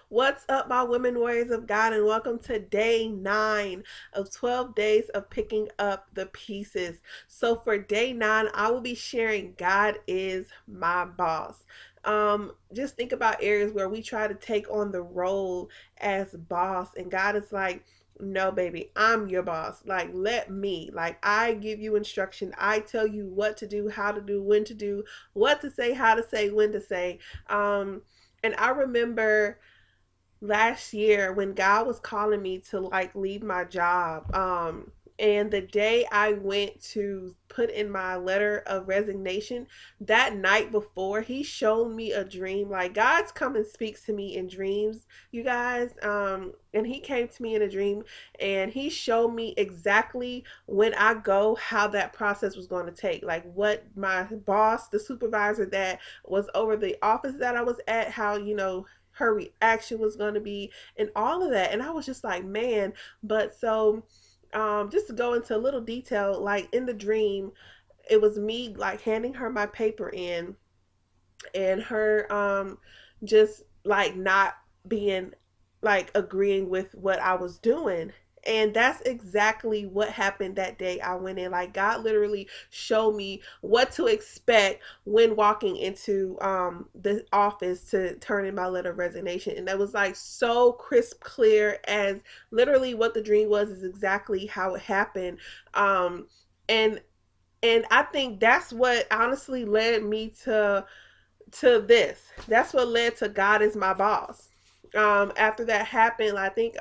What's up, my women warriors of God, and welcome to day 9 of 12 days of picking up the pieces. So, for day 9, I will be sharing God is my boss. Just think about areas where we try to take on the role as boss, and God is like, no, baby, I'm your boss. Like, let me. Like, I give you instruction. I tell you what to do, how to do, when to do, what to say, how to say, when to say. And I remember last year when God was calling me to like leave my job. And the day I went to put in my letter of resignation, that night before, he showed me a dream. Like, God's come and speaks to me in dreams, you guys. And he came to me in a dream and he showed me exactly when I go how that process was going to take. Like, what my boss, the supervisor that was over the office that I was at, how, her reaction was going to be, and all of that. And I was just like, man. But so, just to go into a little detail, like in the dream, it was me like handing her my paper in, and her just like not being like agreeing with what I was doing. And that's exactly what happened that day I went in. Like, God literally showed me what to expect when walking into the office to turn in my letter of resignation. And that was like so crisp clear, as literally what the dream was is exactly how it happened. And and I think that's what honestly led me to this. That's what led to God is my boss. After that happened, I think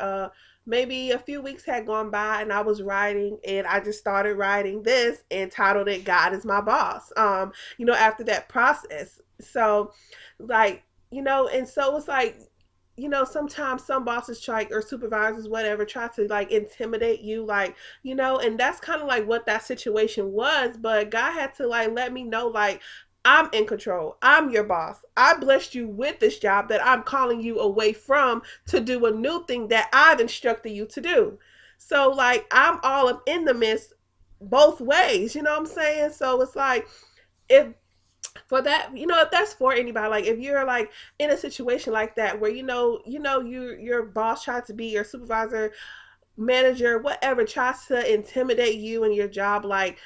maybe a few weeks had gone by, and I was writing, and I just started writing this and titled it God is my boss. After that process. So like, and so it's like, sometimes some bosses try, or supervisors, whatever, try to like intimidate you, like, and that's kind of like what that situation was. But God had to like let me know, like, I'm in control. I'm your boss. I blessed you with this job that I'm calling you away from to do a new thing that I've instructed you to do. So, like, I'm all up in the midst both ways. You know what I'm saying? So it's like, if for that, if that's for anybody, like if you're like in a situation like that where your boss tried to be your supervisor, manager, whatever, tries to intimidate you and your job, like,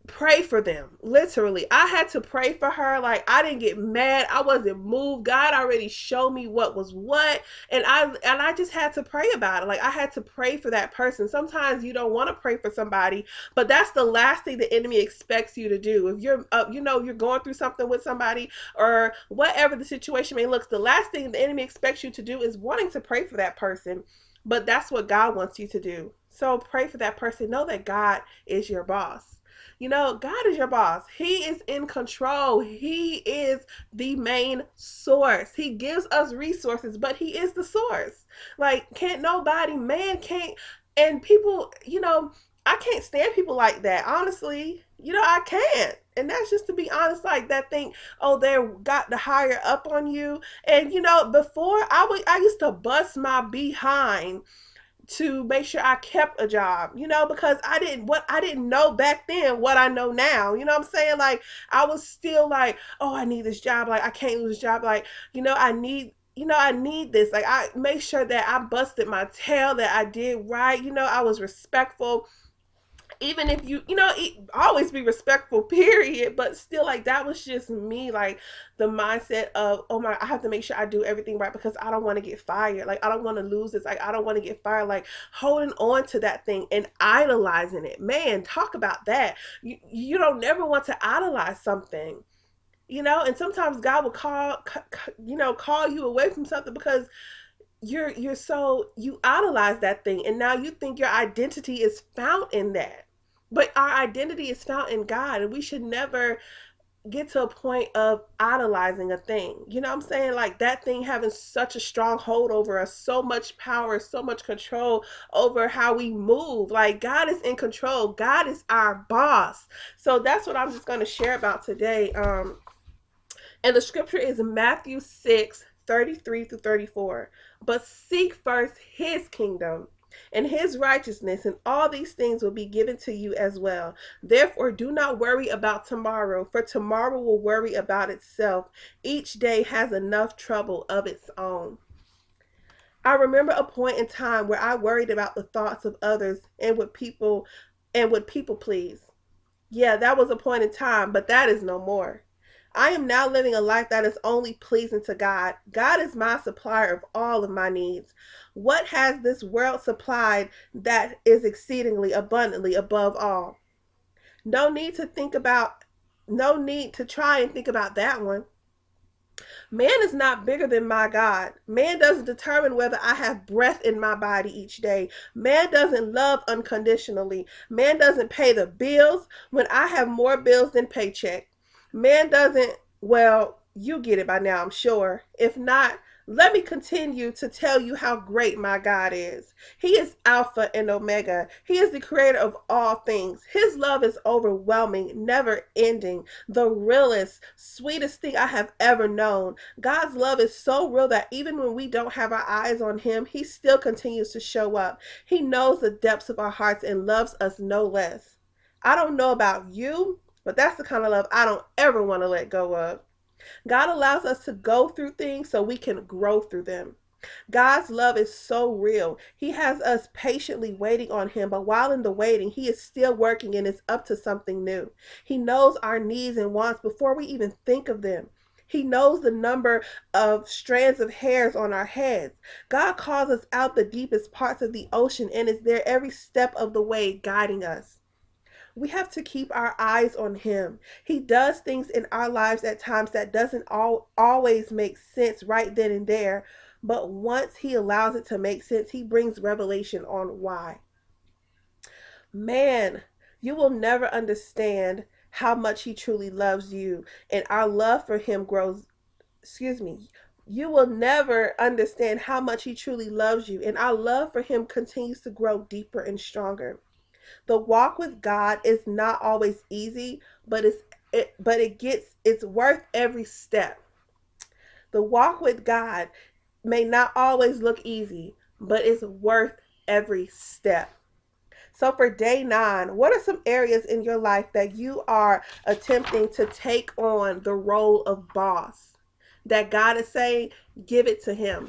pray for them. Literally, I had to pray for her. Like, I didn't get mad, I wasn't moved. God already showed me what was what, and I just had to pray about it. Like, I had to pray for that person. Sometimes you don't want to pray for somebody, but that's the last thing the enemy expects you to do. If you're you're going through something with somebody, or whatever the situation may look, the last thing the enemy expects you to do is wanting to pray for that person. But that's what God wants you to do. So pray for that person. Know that God is your boss. God is your boss. He is in control. He is the main source. He gives us resources, but he is the source. Like, can't nobody, man can't, and people, I can't stand people like that. Honestly, I can't. And that's just to be honest, like that thing, oh, they got the higher up on you. And before I used to bust my behind to make sure I kept a job, because I didn't know back then what I know now. You know what I'm saying? Like, I was still like, oh, I need this job. Like, I can't lose this job. Like, I need this. Like, I make sure that I busted my tail, that I did right. I was respectful, even if always be respectful, period. But still, like, that was just me, like the mindset of, oh my, I have to make sure I do everything right because I don't want to get fired. Like, I don't want to lose this. Like, I don't want to get fired. Like, holding on to that thing and idolizing it, man, talk about that. You don't never want to idolize something. And sometimes God will call you away from something because you idolize that thing, and now you think your identity is found in that. But our identity is found in God, and we should never get to a point of idolizing a thing. You know what I'm saying? Like, that thing having such a strong hold over us, so much power, so much control over how we move. Like, God is in control. God is our boss. So that's what I'm just going to share about today. And the scripture is Matthew 6:33 through 34. But seek first his kingdom and his righteousness, and all these things will be given to you as well. Therefore, do not worry about tomorrow, for tomorrow will worry about itself. Each day has enough trouble of its own. I remember a point in time where I worried about the thoughts of others and would people please. Yeah, that was a point in time, but that is no more. I am now living a life that is only pleasing to God. God is my supplier of all of my needs. What has this world supplied that is exceedingly abundantly above all? No need to think about, no need to try and think about that one. Man is not bigger than my God. Man doesn't determine whether I have breath in my body each day. Man doesn't love unconditionally. Man doesn't pay the bills when I have more bills than paycheck. Man doesn't, well, you get it by now, I'm sure. If not, let me continue to tell you how great my God is. He is Alpha and Omega. He is the creator of all things. His love is overwhelming, never ending, the realest, sweetest thing I have ever known. God's love is so real that even when we don't have our eyes on him, he still continues to show up. He knows the depths of our hearts and loves us no less. I don't know about you, but that's the kind of love I don't ever want to let go of. God allows us to go through things so we can grow through them. God's love is so real. He has us patiently waiting on him, but while in the waiting, he is still working and is up to something new. He knows our needs and wants before we even think of them. He knows the number of strands of hairs on our heads. God calls us out the deepest parts of the ocean and is there every step of the way guiding us. We have to keep our eyes on him. He does things in our lives at times that doesn't always make sense right then and there, but once he allows it to make sense, he brings revelation on why. Man, you will never understand how much he truly loves you, and our love for him grows, excuse me, you will never understand how much he truly loves you, and our love for him continues to grow deeper and stronger. The walk with God is not always easy, but it's worth every step. The walk with God may not always look easy, but it's worth every step. So for day 9, what are some areas in your life that you are attempting to take on the role of boss? That God is saying, give it to him.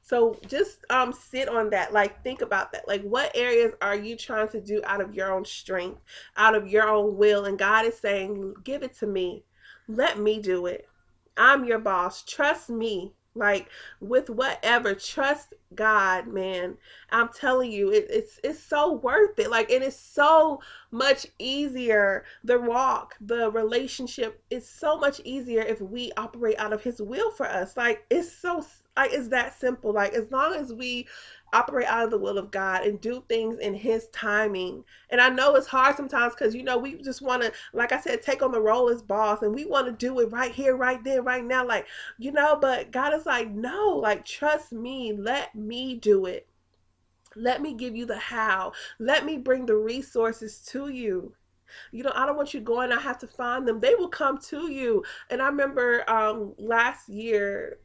So just sit on that, like think about that. Like what areas are you trying to do out of your own strength, out of your own will, and God is saying, give it to me. Let me do it. I'm your boss. Trust me. Like with whatever, trust God, man. I'm telling you, it's so worth it. Like, and it's so much easier. The walk, the relationship is so much easier if we operate out of his will for us. Like it's so, like it's that simple. Like as long as we operate out of the will of God and do things in his timing. And I know it's hard sometimes because we just want to, like I said, take on the role as boss, and we want to do it right here, right there, right now, like but God is like, no, like trust me, let me do it. Let me give you the how. Let me bring the resources to you. I don't want you going, I have to find them. They will come to you. And I remember last year,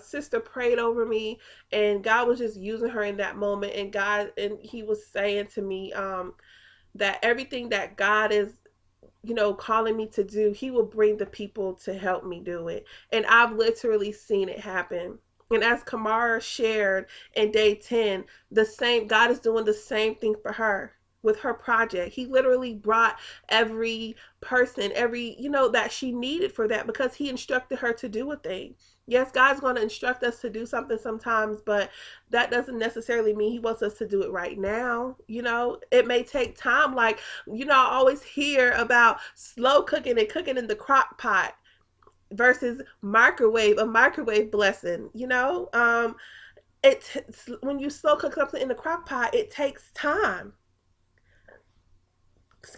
sister prayed over me, and God was just using her in that moment, and he was saying to me that everything that God is calling me to do, he will bring the people to help me do it. And I've literally seen it happen. And as Kamara shared in day 10, the same God is doing the same thing for her with her project. He literally brought every person, that she needed for that, because he instructed her to do a thing. Yes, God's going to instruct us to do something sometimes, but that doesn't necessarily mean he wants us to do it right now. It may take time. Like, I always hear about slow cooking and cooking in the crock pot versus a microwave blessing. When you slow cook something in the crock pot, it takes time.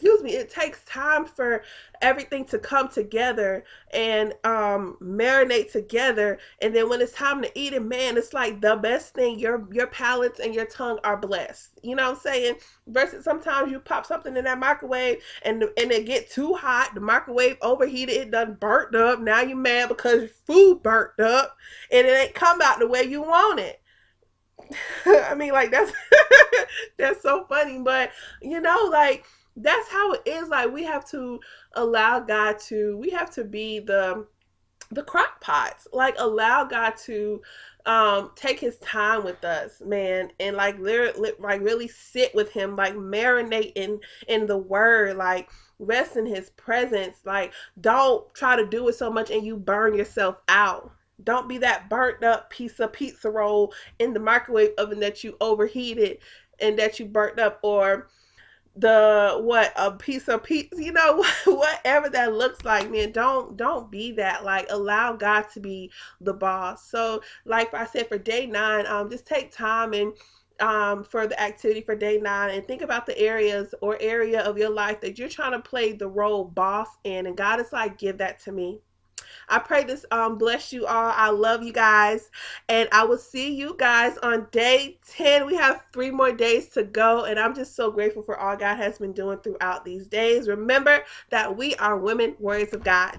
It takes time for everything to come together and marinate together, and then when it's time to eat it, man, it's like the best thing. Your palates and your tongue are blessed, you know what I'm saying? Versus sometimes you pop something in that microwave and it get too hot, the microwave overheated, it done burnt up, now you mad because your food burnt up and it ain't come out the way you want it. I mean, like that's that's so funny, but like that's how it is. Like we have to allow God to. We have to be the crock pots. Like allow God to take his time with us, man, and like like really sit with him, like marinate in the word, like rest in his presence. Like don't try to do it so much and you burn yourself out. Don't be that burnt up piece of pizza roll in the microwave oven that you overheated and that you burnt up, or the what a piece of pizza, whatever that looks like, man. Don't be that. Like allow God to be the boss. So like I said, for day 9, just take time and for the activity for day 9, and think about the areas or area of your life that you're trying to play the role boss in, and God is like, give that to me. I pray this bless you all. I love you guys. And I will see you guys on day 10. We have 3 more days to go. And I'm just so grateful for all God has been doing throughout these days. Remember that we are women warriors of God.